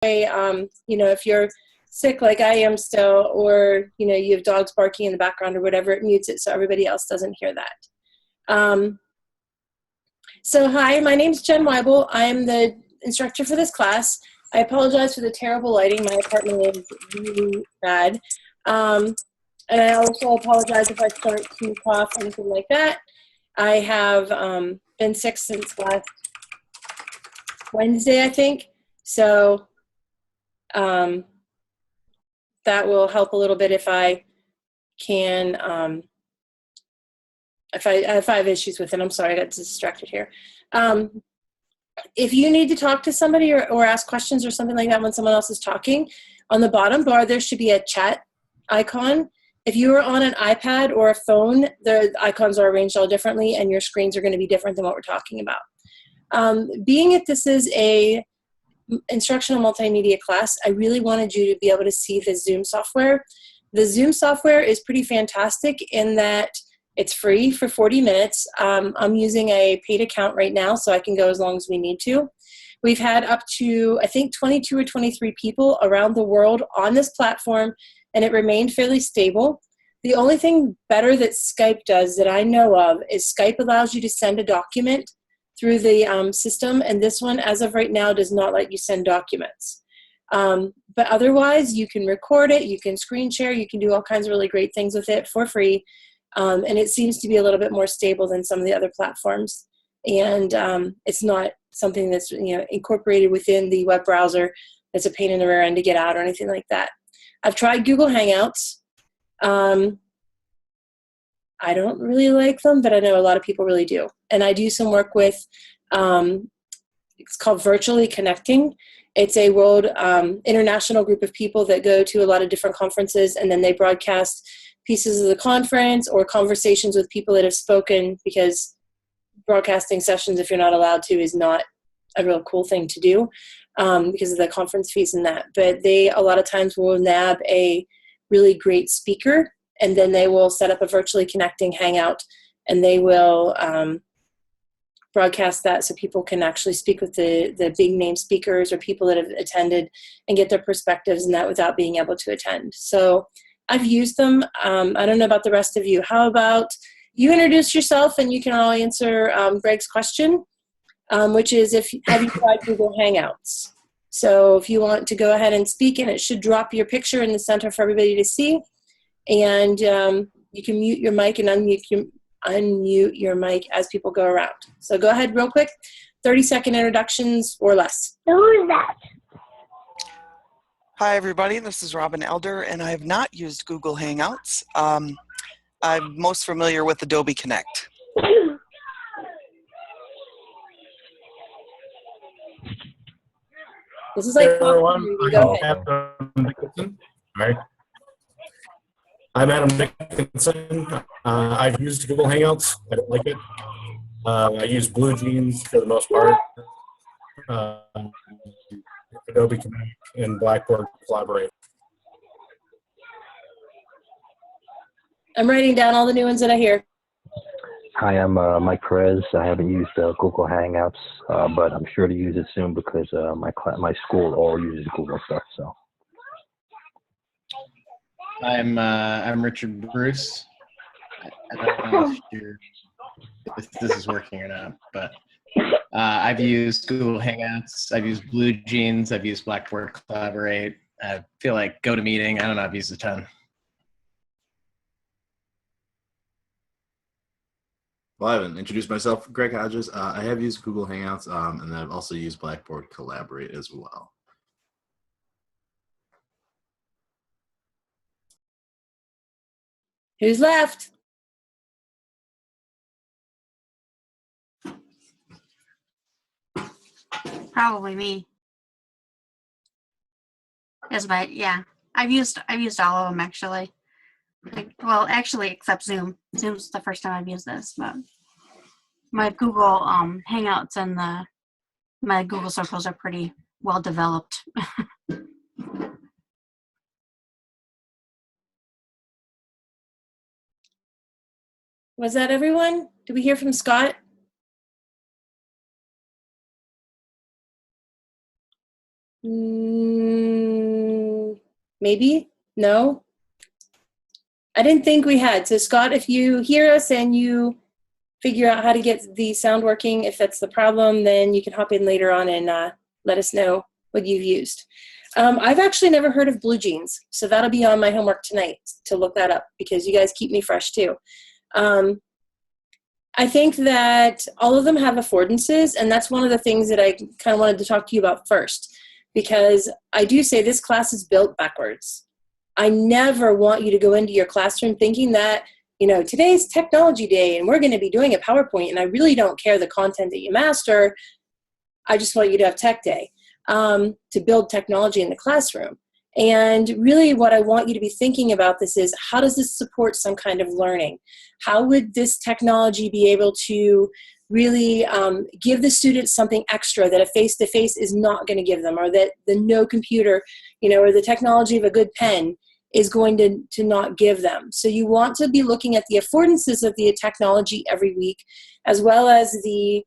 you know, if you're sick like I am still, or, you know, you have dogs barking in the background or whatever, it mutes it so everybody else doesn't hear that. So hi, my name's Jen Weibel. I'm the instructor for this class. I apologize for the terrible lighting. My apartment is really bad. And I also apologize if I start to cough or anything like that. I have been sick since last Wednesday, I think. So that will help a little bit if I can, if I have issues with it. I'm sorry, I got distracted here. If you need to talk to somebody or ask questions or something like that when someone else is talking, on the bottom bar there should be a chat icon. If you are on an iPad or a phone, the icons are arranged all differently and your screens are going to be different than what we're talking about. Being that this is a instructional multimedia class, I really wanted you to be able to see the Zoom software. The Zoom software is pretty fantastic in that it's free for 40 minutes. I'm using a paid account right now, so I can go as long as we need to. We've had up to, I think, 22 or 23 people around the world on this platform, and it remained fairly stable. The only thing better that Skype does that I know of is Skype allows you to send a document through the system, and this one, as of right now, does not let you send documents. But otherwise, you can record it, you can screen share, you can do all kinds of really great things with it for free. And it seems to be a little bit more stable than some of the other platforms. And it's not something that's, you know, incorporated within the web browser that's a pain in the rear end to get out or anything like that. I've tried Google Hangouts. I don't really like them, but I know a lot of people really do. And I do some work with, it's called Virtually Connecting. It's a world international group of people that go to a lot of different conferences, and then they broadcast pieces of the conference or conversations with people that have spoken, because broadcasting sessions, if you're not allowed to, is not a real cool thing to do because of the conference fees and that. But they a lot of times will nab a really great speaker, and then they will set up a Virtually Connecting Hangout, and they will broadcast that so people can actually speak with the big name speakers or people that have attended and get their perspectives and that without being able to attend. So I've used them. I don't know about the rest of you. How about you introduce yourself and you can all answer Greg's question, which is, have you tried Google Hangouts? So if you want to go ahead and speak, and it should drop your picture in the center for everybody to see, and you can mute your mic and unmute your mic as people go around. So go ahead real quick, 30-second introductions or less. Who is that? Hi everybody, this is Robin Elder, and I have not used Google Hangouts. I'm most familiar with Adobe Connect. This is like, hey everyone, go ahead. Adam Dickinson. Right. I'm Adam Dickinson. I've used Google Hangouts. I don't like it. I use BlueJeans for the most part. Adobe Connect and Blackboard Collaborate. I'm writing down all the new ones that I hear. Hi, I'm Mike Perez. I haven't used Google Hangouts, but I'm sure to use it soon because my school all uses Google stuff. So. I'm Richard Bruce. I don't know if this is working or not, but I've used Google Hangouts. I've used BlueJeans. I've used Blackboard Collaborate. I feel like GoToMeeting. I don't know. I've used a ton. Well, I haven't introduced myself. Greg Hodges. I have used Google Hangouts, and I've also used Blackboard Collaborate as well. Who's left? Probably me. Yeah. I've used all of them actually. Well, actually, except Zoom. Zoom's the first time I've used this, but my Google Hangouts and my Google Circles are pretty well developed. Was that everyone? Did we hear from Scott? Maybe? No? I didn't think we had. So Scott, if you hear us and you figure out how to get the sound working, if that's the problem, then you can hop in later on and let us know what you've used. I've actually never heard of Blue Jeans, so that'll be on my homework tonight to look that up because you guys keep me fresh too. I think that all of them have affordances, and that's one of the things that I kind of wanted to talk to you about first, because I do say this class is built backwards. I never want you to go into your classroom thinking that, you know, today's technology day and we're going to be doing a PowerPoint and I really don't care the content that you master. I just want you to have tech day to build technology in the classroom. And really what I want you to be thinking about this is, how does this support some kind of learning? How would this technology be able to really give the students something extra that a face-to-face is not going to give them, or that the no computer, you know, or the technology of a good pen is going to not give them. So you want to be looking at the affordances of the technology every week, as well as the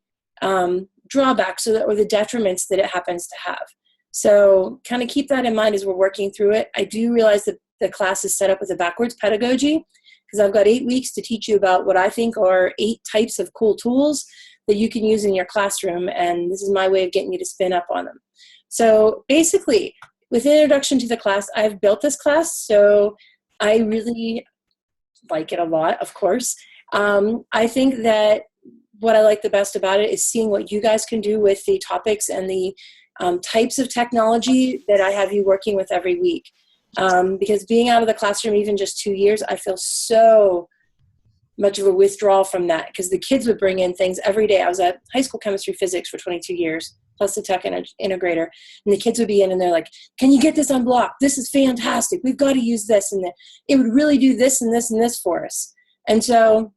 drawbacks or the detriments that it happens to have. So kind of keep that in mind as we're working through it. I do realize that the class is set up with a backwards pedagogy, because I've got 8 weeks to teach you about what I think are 8 types of cool tools that you can use in your classroom, and this is my way of getting you to spin up on them. So basically, with the introduction to the class, I've built this class, so I really like it a lot, of course. I think that what I like the best about it is seeing what you guys can do with the topics and the types of technology that I have you working with every week. Because being out of the classroom even just 2 years, I feel so much of a withdrawal from that, because the kids would bring in things every day. I was at high school chemistry physics for 22 years, plus the tech integrator. And the kids would be in and they're like, can you get this unblocked? This is fantastic. We've got to use this. And it would really do this and this and this for us. And so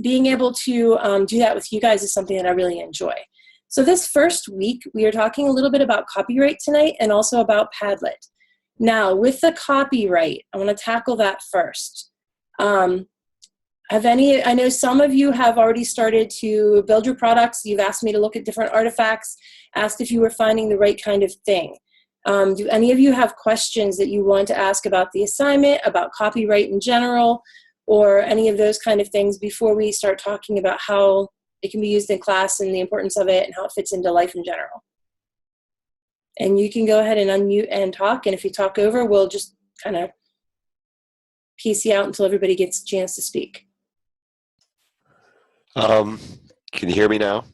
being able to do that with you guys is something that I really enjoy. So this first week, we are talking a little bit about copyright tonight and also about Padlet. Now, with the copyright, I want to tackle that first. I know some of you have already started to build your products. You've asked me to look at different artifacts, asked if you were finding the right kind of thing. Do any of you have questions that you want to ask about the assignment, about copyright in general, or any of those kind of things before we start talking about how it can be used in class and the importance of it and how it fits into life in general? And you can go ahead and unmute and talk, and if you talk over, we'll just kind of piece you out until everybody gets a chance to speak. Can you hear me now?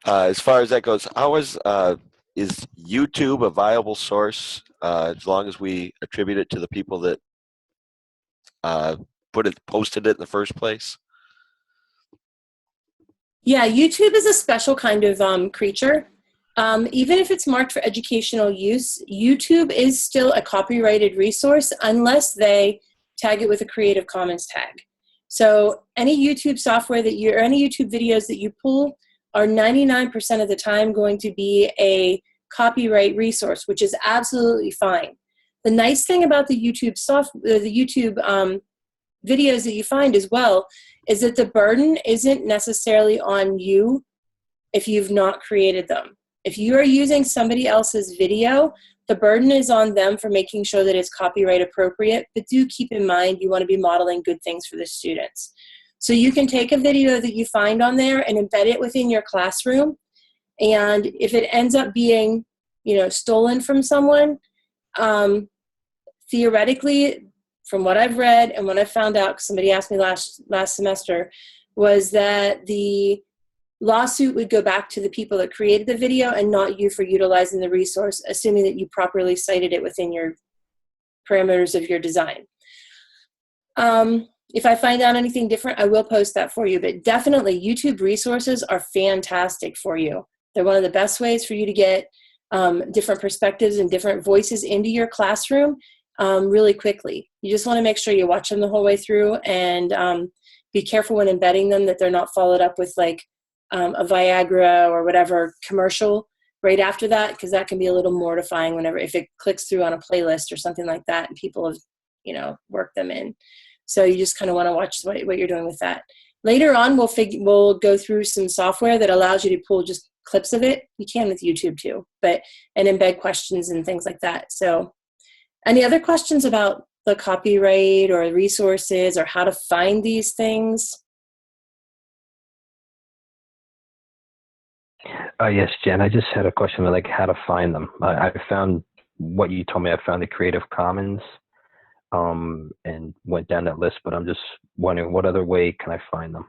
As far as that goes, is YouTube a viable source as long as we attribute it to the people that posted it in the first place? Yeah, YouTube is a special kind of creature. Even if it's marked for educational use, YouTube is still a copyrighted resource unless they tag it with a Creative Commons tag. So any YouTube software or any YouTube videos that you pull are 99% of the time going to be a copyright resource, which is absolutely fine. The nice thing about the YouTube videos that you find as well is that the burden isn't necessarily on you if you've not created them. If you are using somebody else's video, the burden is on them for making sure that it's copyright appropriate, but do keep in mind you want to be modeling good things for the students. So you can take a video that you find on there and embed it within your classroom, and if it ends up being, stolen from someone, theoretically, from what I've read and what I found out, because somebody asked me last semester, was that the lawsuit would go back to the people that created the video and not you for utilizing the resource, assuming that you properly cited it within your parameters of your design. If I find out anything different, I will post that for you, but definitely YouTube resources are fantastic for you. They're one of the best ways for you to get different perspectives and different voices into your classroom really quickly. You just want to make sure you watch them the whole way through and be careful when embedding them that they're not followed up with like a Viagra or whatever commercial right after that, because that can be a little mortifying if it clicks through on a playlist or something like that and people have, worked them in. So you just kind of want to watch what you're doing with that. Later on, we'll go through some software that allows you to pull just clips of it. You can with YouTube too, and embed questions and things like that. So any other questions about the copyright or resources or how to find these things? Yes, Jen, I just had a question on like how to find them. I found what you told me. I found the Creative Commons and went down that list, but I'm just wondering what other way can I find them?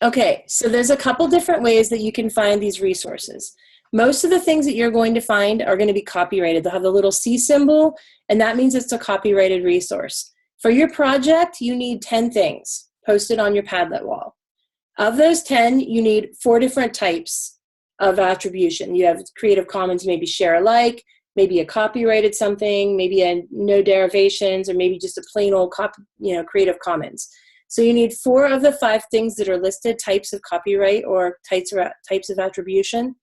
Okay, so there's a couple different ways that you can find these resources. Most of the things that you're going to find are going to be copyrighted. They'll have the little C symbol, and that means it's a copyrighted resource. For your project, you need 10 things posted on your Padlet wall. Of those 10, you need 4 different types of attribution. You have Creative Commons, maybe share alike, maybe a copyrighted something, maybe a no derivations, or maybe just a plain old Creative Commons. So you need 4 of the 5 things that are listed, types of copyright or types of attribution.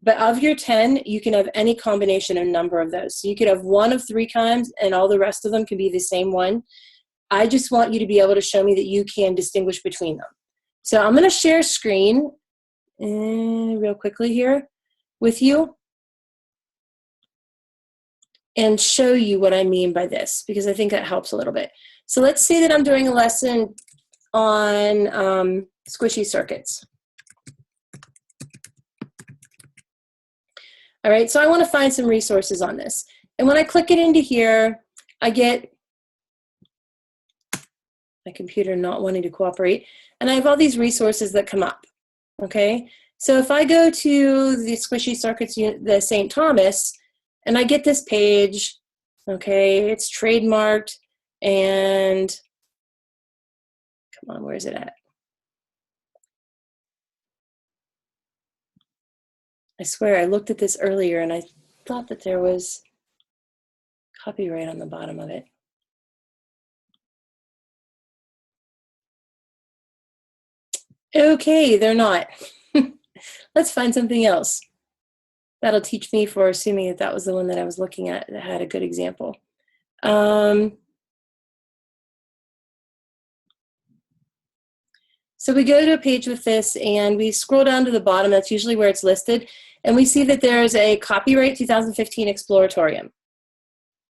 But of your 10, you can have any combination of number of those. So you could have 1 of 3 kinds, and all the rest of them can be the same one. I just want you to be able to show me that you can distinguish between them. So I'm going to share screen real quickly here with you and show you what I mean by this, because I think that helps a little bit. So let's say that I'm doing a lesson on squishy circuits. All right, so I want to find some resources on this. And when I click it into here, I get my computer not wanting to cooperate, and I have all these resources that come up, okay? So if I go to the Squishy Circuits, the St. Thomas, and I get this page, okay, it's trademarked, and come on, where is it at? I swear I looked at this earlier and I thought that there was copyright on the bottom of it. Okay, they're not. Let's find something else. That'll teach me for assuming that that was the one that I was looking at that had a good example. So we go to a page with this and we scroll down to the bottom. That's usually where it's listed. And we see that there's a copyright 2015 Exploratorium.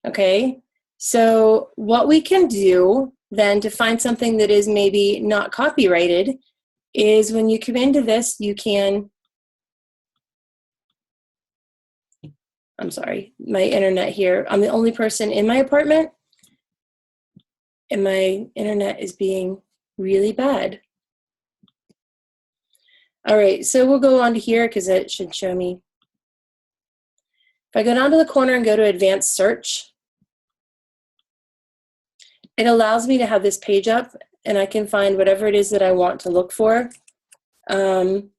Okay, so what we can do then to find something that is maybe not copyrighted is when you come into this, you can, I'm sorry, my internet here. I'm the only person in my apartment and my internet is being really bad. All right, so we'll go on to here because it should show me. If I go down to the corner and go to advanced search, it allows me to have this page up and I can find whatever it is that I want to look for. And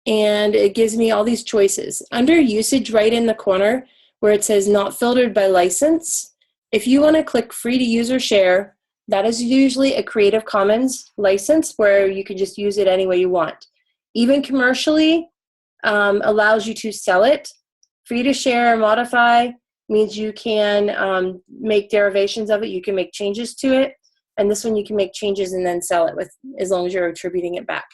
it gives me all these choices. Under usage right in the corner where it says not filtered by license, if you want to click free to use or share, that is usually a Creative Commons license where you can just use it any way you want. Even commercially allows you to sell it. Free to share or modify means you can make derivations of it. You can make changes to it. And this one you can make changes and then sell it with, as long as you're attributing it back.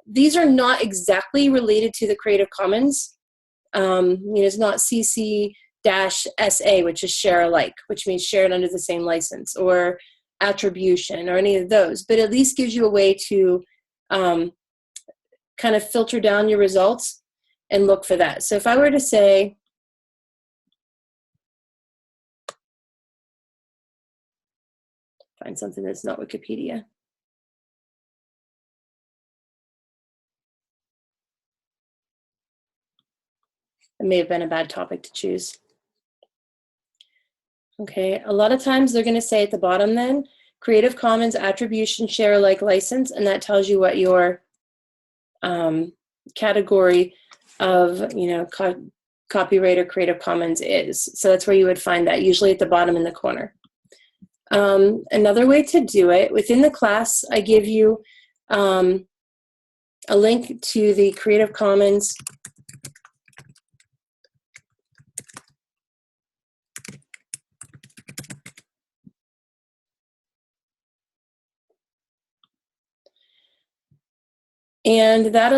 These are not exactly related to the Creative Commons. It's not CC-SA, which is share alike, which means shared under the same license, or attribution, or any of those. But at least gives you a way to kind of filter down your results and look for that. So if I were to say, find something that's not Wikipedia. It may have been a bad topic to choose. Okay, a lot of times they're going to say at the bottom then, Creative Commons Attribution Share Alike License, and that tells you what your category of, copyright or Creative Commons is. So that's where you would find that, usually at the bottom in the corner. Another way to do it, within the class, I give you a link to the Creative Commons And that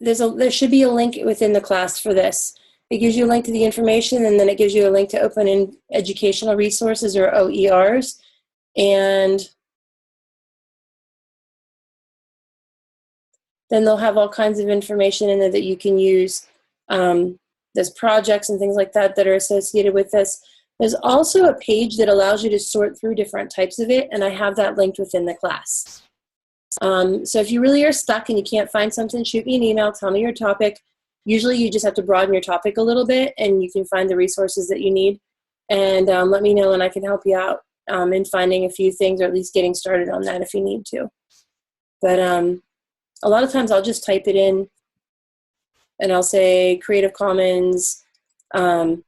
there should be a link within the class for this. It gives you a link to the information, and then it gives you a link to open in educational resources, or OERs. And then they'll have all kinds of information in there that you can use. There's projects and things like that that are associated with this. There's also a page that allows you to sort through different types of it, and I have that linked within the class. So if you really are stuck and you can't find something, shoot me an email, tell me your topic. Usually you just have to broaden your topic a little bit, and you can find the resources that you need. And let me know, and I can help you out in finding a few things, or at least getting started on that if you need to. But a lot of times I'll just type it in, and I'll say Creative Commons, I'll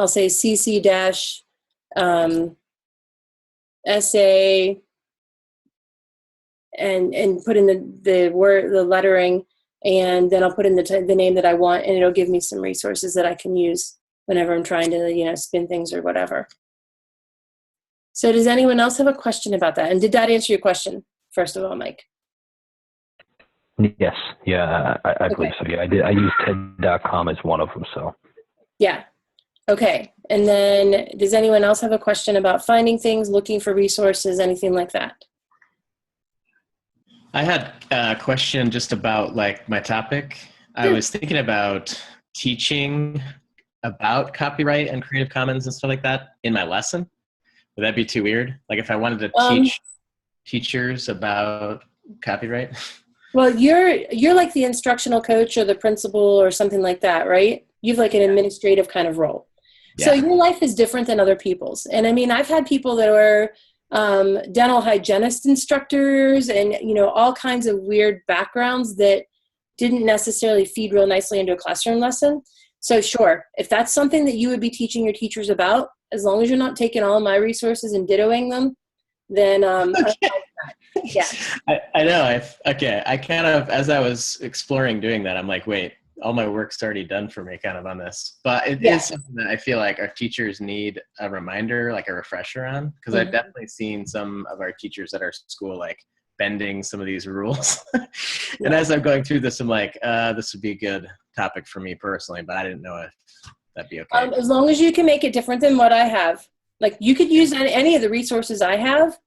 say CC dash SA, and put in the lettering, and then I'll put in the name that I want, and it'll give me some resources that I can use whenever I'm trying to, spin things or whatever. So does anyone else have a question about that? And did that answer your question, first of all, Mike? Yes. Yeah, I believe so. Yeah, I did. I used TED.com as one of them. So. Yeah. Okay. And then does anyone else have a question about finding things, looking for resources, anything like that? I had a question just about like my topic. I was thinking about teaching about copyright and Creative Commons and stuff like that in my lesson. Would that be too weird? Like if I wanted to teach teachers about copyright? Well, you're like the instructional coach or the principal or something like that, right? You've like an administrative kind of role. Yeah. So your life is different than other people's. And I mean, I've had people that were dental hygienist instructors and, all kinds of weird backgrounds that didn't necessarily feed real nicely into a classroom lesson. So sure, if that's something that you would be teaching your teachers about, as long as you're not taking all my resources and dittoing them, then okay. Yeah. I know. I kind of, as I was exploring doing that, I'm like, wait, all my work's already done for me kind of on this. But it is something that I feel like our teachers need a reminder, like a refresher on, because I've definitely seen some of our teachers at our school, like bending some of these rules. And as I'm going through this, I'm like, this would be a good topic for me personally, but I didn't know if that'd be okay. As long as you can make it different than what I have. Like you could use any of the resources I have.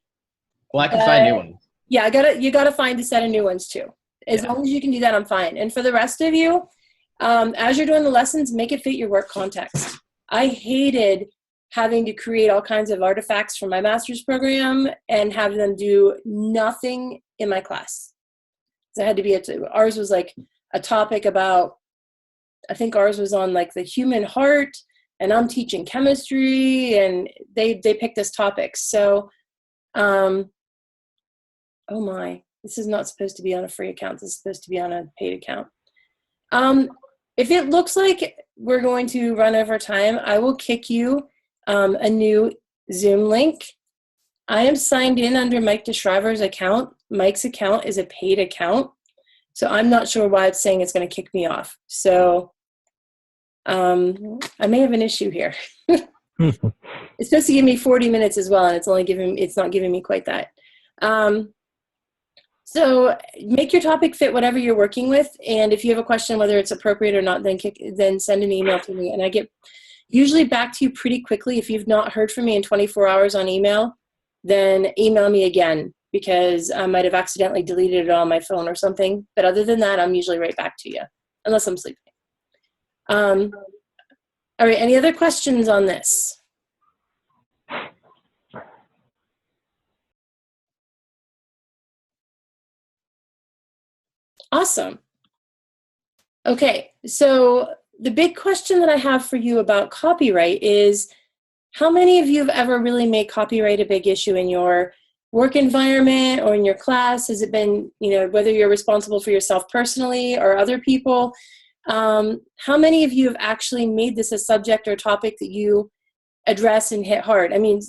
Well, I can find new ones. Yeah, you gotta find a set of new ones too. As long as you can do that, I'm fine. And for the rest of you, as you're doing the lessons, make it fit your work context. I hated having to create all kinds of artifacts for my master's program and have them do nothing in my class. So it had to be ours was like a topic about, I think ours was on like the human heart, and I'm teaching chemistry, and they picked this topic. So, oh my, this is not supposed to be on a free account. This is supposed to be on a paid account. If it looks like we're going to run over time, I will kick you a new Zoom link. I am signed in under Mike DeShriver's account. Mike's account is a paid account, so I'm not sure why it's saying it's going to kick me off. So I may have an issue here. It's supposed to give me 40 minutes as well, and it's not giving me quite that. So make your topic fit whatever you're working with, and if you have a question whether it's appropriate or not, then send an email to me, and I get usually back to you pretty quickly. If you've not heard from me in 24 hours on email, then email me again, because I might have accidentally deleted it on my phone or something. But other than that, I'm usually right back to you, unless I'm sleeping. All right, any other questions on this? Awesome. Okay, so the big question that I have for you about copyright is, how many of you have ever really made copyright a big issue in your work environment or in your class? Has it been, whether you're responsible for yourself personally or other people? How many of you have actually made this a subject or topic that you address and hit hard? I mean,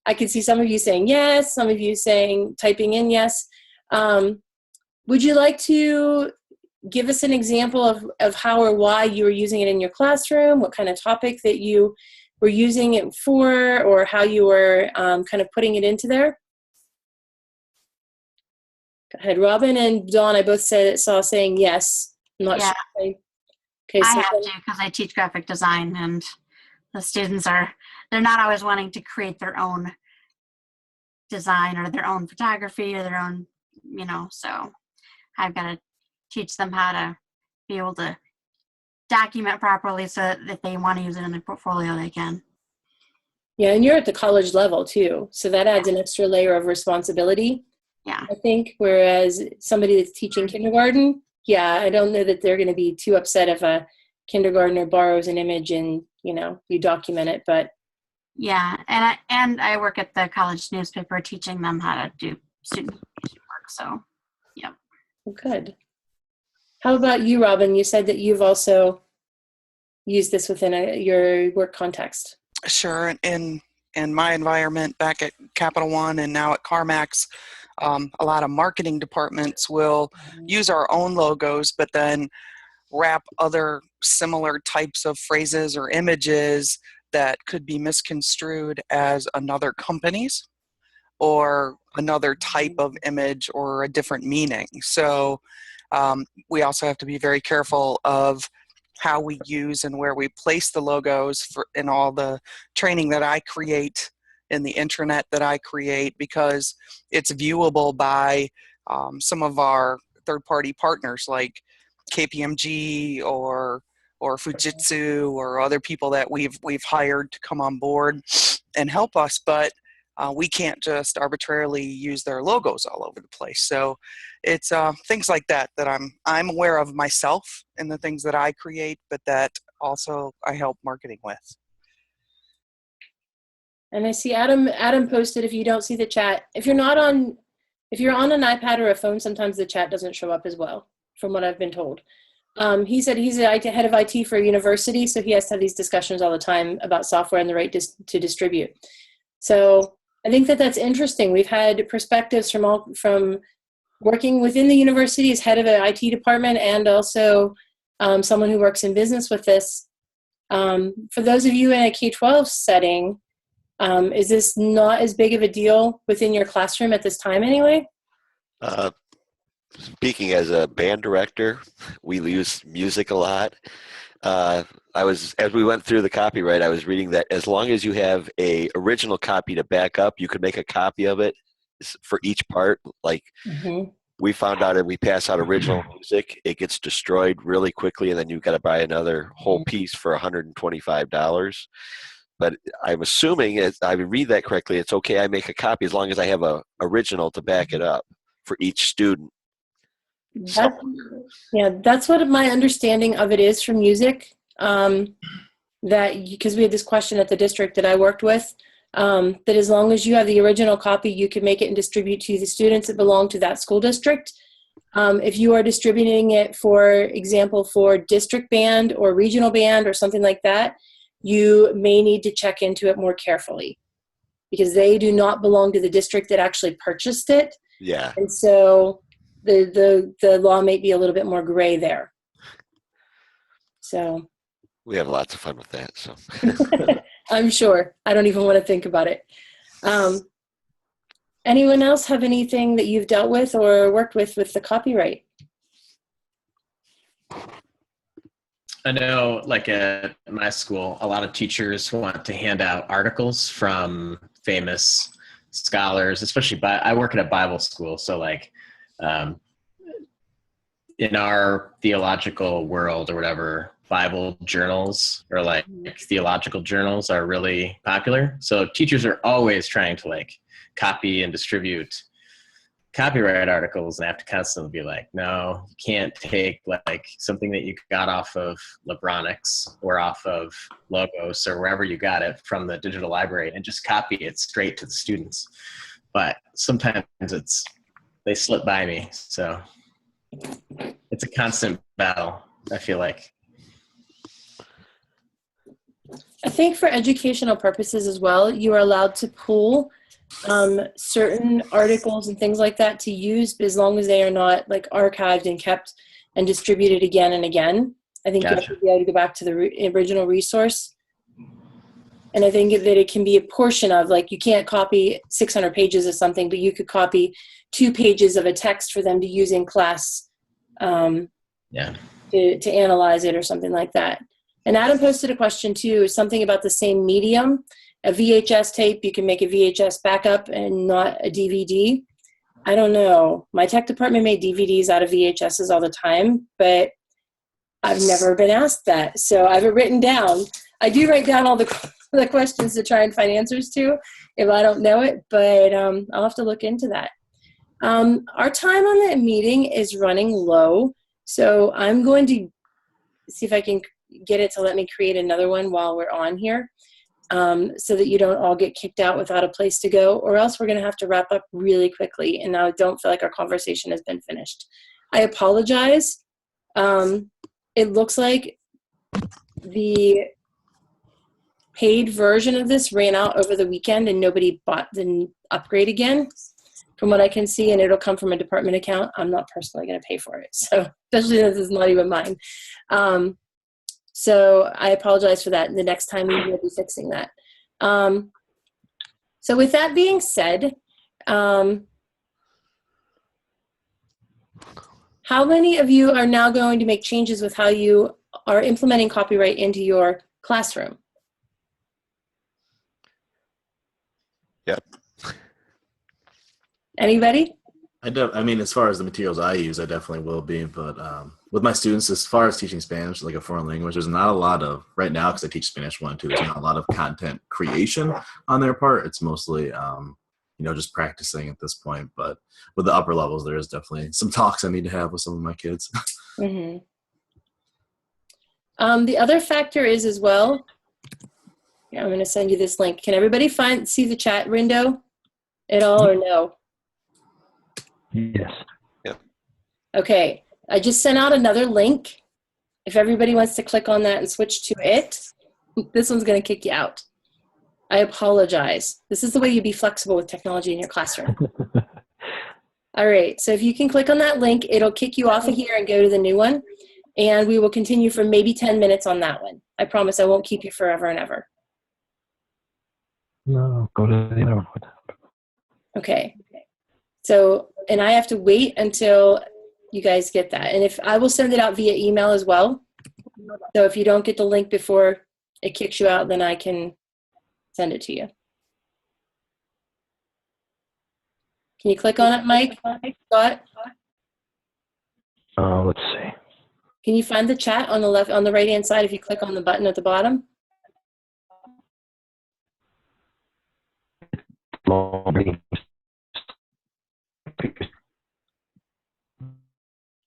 I can see some of you saying yes, some of you typing in yes. Would you like to give us an example of how or why you were using it in your classroom, what kind of topic that you were using it for, or how you were kind of putting it into there? Go ahead. Robin and Dawn, I both saw saying yes. I'm not Yeah. sure. Okay, I so have to because I teach graphic design, and the students they're not always wanting to create their own design or their own photography or their own, so I've got to teach them how to be able to document properly so that if they want to use it in their portfolio, they can. yeah, and you're at the college level too, so that adds an extra layer of responsibility. Yeah. I think, whereas somebody that's teaching kindergarten, yeah, I don't know that they're going to be too upset if a kindergartner borrows an image and, you document it, but. Yeah, and I work at the college newspaper teaching them how to do student work, so, yeah. Good. How about you, Robin? You said that you've also used this within your work context. Sure. In my environment back at Capital One and now at CarMax, a lot of marketing departments will use our own logos, but then wrap other similar types of phrases or images that could be misconstrued as another company's or another type of image or a different meaning. So we also have to be very careful of how we use and where we place the logos in all the training that I create in the intranet that I create, because it's viewable by some of our third-party partners like KPMG or Fujitsu or other people that we've hired to come on board and help us, but we can't just arbitrarily use their logos all over the place. So it's things like that I'm aware of myself and the things that I create, but that also I help marketing with. And I see Adam posted, if you don't see the chat, if you're on an iPad or a phone, sometimes the chat doesn't show up as well, from what I've been told. He said he's the head of IT for a university, so he has to have these discussions all the time about software and the right to distribute. So I think that's interesting. We've had perspectives from working within the university as head of an IT department, and also someone who works in business with this. For those of you in a K-12 setting, is this not as big of a deal within your classroom at this time anyway? Speaking as a band director, we use music a lot. As we went through the copyright, I was reading that as long as you have a original copy to back up, you could make a copy of it for each part. Like we found out if we pass out original music, it gets destroyed really quickly, and then you've got to buy another whole piece for $125. But I'm assuming, as I read that correctly, it's okay I make a copy as long as I have a original to back it up for each student. That's what my understanding of it is for music. That because we had this question at the district that I worked with, that as long as you have the original copy, you can make it and distribute to the students that belong to that school district. If you are distributing it, for example, for district band or regional band or something like that, you may need to check into it more carefully, because they do not belong to the district that actually purchased it. Yeah. And so the law may be a little bit more gray there. So we have lots of fun with that. So I'm sure. I don't even want to think about it. Anyone else have anything that you've dealt with or worked with the copyright? I know, like at my school, a lot of teachers want to hand out articles from famous scholars, especially I work at a Bible school. So like in our theological world or whatever, Bible journals or like theological journals are really popular. So teachers are always trying to like copy and distribute copyright articles, and I have to constantly be like, no, you can't take like something that you got off of Lebronix or off of Logos or wherever you got it from the digital library and just copy it straight to the students. But sometimes they slip by me. So it's a constant battle, I feel like. I think for educational purposes as well, you are allowed to pull certain articles and things like that to use, but as long as they are not like archived and kept and distributed again and again. I think you have to be able to go back to the original resource. And I think that it can be a portion of, like, you can't copy 600 pages of something, but you could copy 2 pages of a text for them to use in class Yeah. to analyze it or something like that. And Adam posted a question too, something about the same medium. A VHS tape, you can make a VHS backup and not a DVD. I don't know. My tech department made DVDs out of VHSs all the time, but I've never been asked that. So I have it written down. I do write down all the questions to try and find answers to if I don't know it, but I'll have to look into that. Our time on the meeting is running low, so I'm going to see if I can get it to let me create another one while we're on here, so that you don't all get kicked out without a place to go, or else we're going to have to wrap up really quickly, and I don't feel like our conversation has been finished. I apologize. It looks like the paid version of this ran out over the weekend and nobody bought the upgrade again, from what I can see, and it'll come from a department account. I'm not personally going to pay for it, so especially since it's not even mine. So I apologize for that. The next time we will be fixing that. So with that being said, how many of you are now going to make changes with how you are implementing copyright into your classroom? Yep. Anybody? I mean, as far as the materials I use, I definitely will be. But with my students, as far as teaching Spanish, like a foreign language, there's not a lot of, right now, because I teach Spanish 1 and 2, there's not a lot of content creation on their part. It's mostly, just practicing at this point. But with the upper levels, there is definitely some talks I need to have with some of my kids. Mm-hmm. The other factor is as well, yeah, I'm going to send you this link. Can everybody see the chat window at all, or no? Yes. Okay, I just sent out another link. If everybody wants to click on that and switch to it, this one's going to kick you out. I apologize. This is the way you be flexible with technology in your classroom. All right, so if you can click on that link, it'll kick you off of here and go to the new one. And we will continue for maybe 10 minutes on that one. I promise I won't keep you forever and ever. No, go to the other one. Okay. So, and I have to wait until you guys get that. And if I will send it out via email as well. So if you don't get the link before it kicks you out, then I can send it to you. Can you click on it, Mike? Scott? Let's see. Can you find the chat on the left, on the right-hand side if you click on the button at the bottom?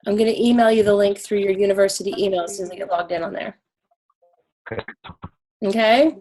I'm going to email you the link through your university email as soon as I get logged in on there. Okay?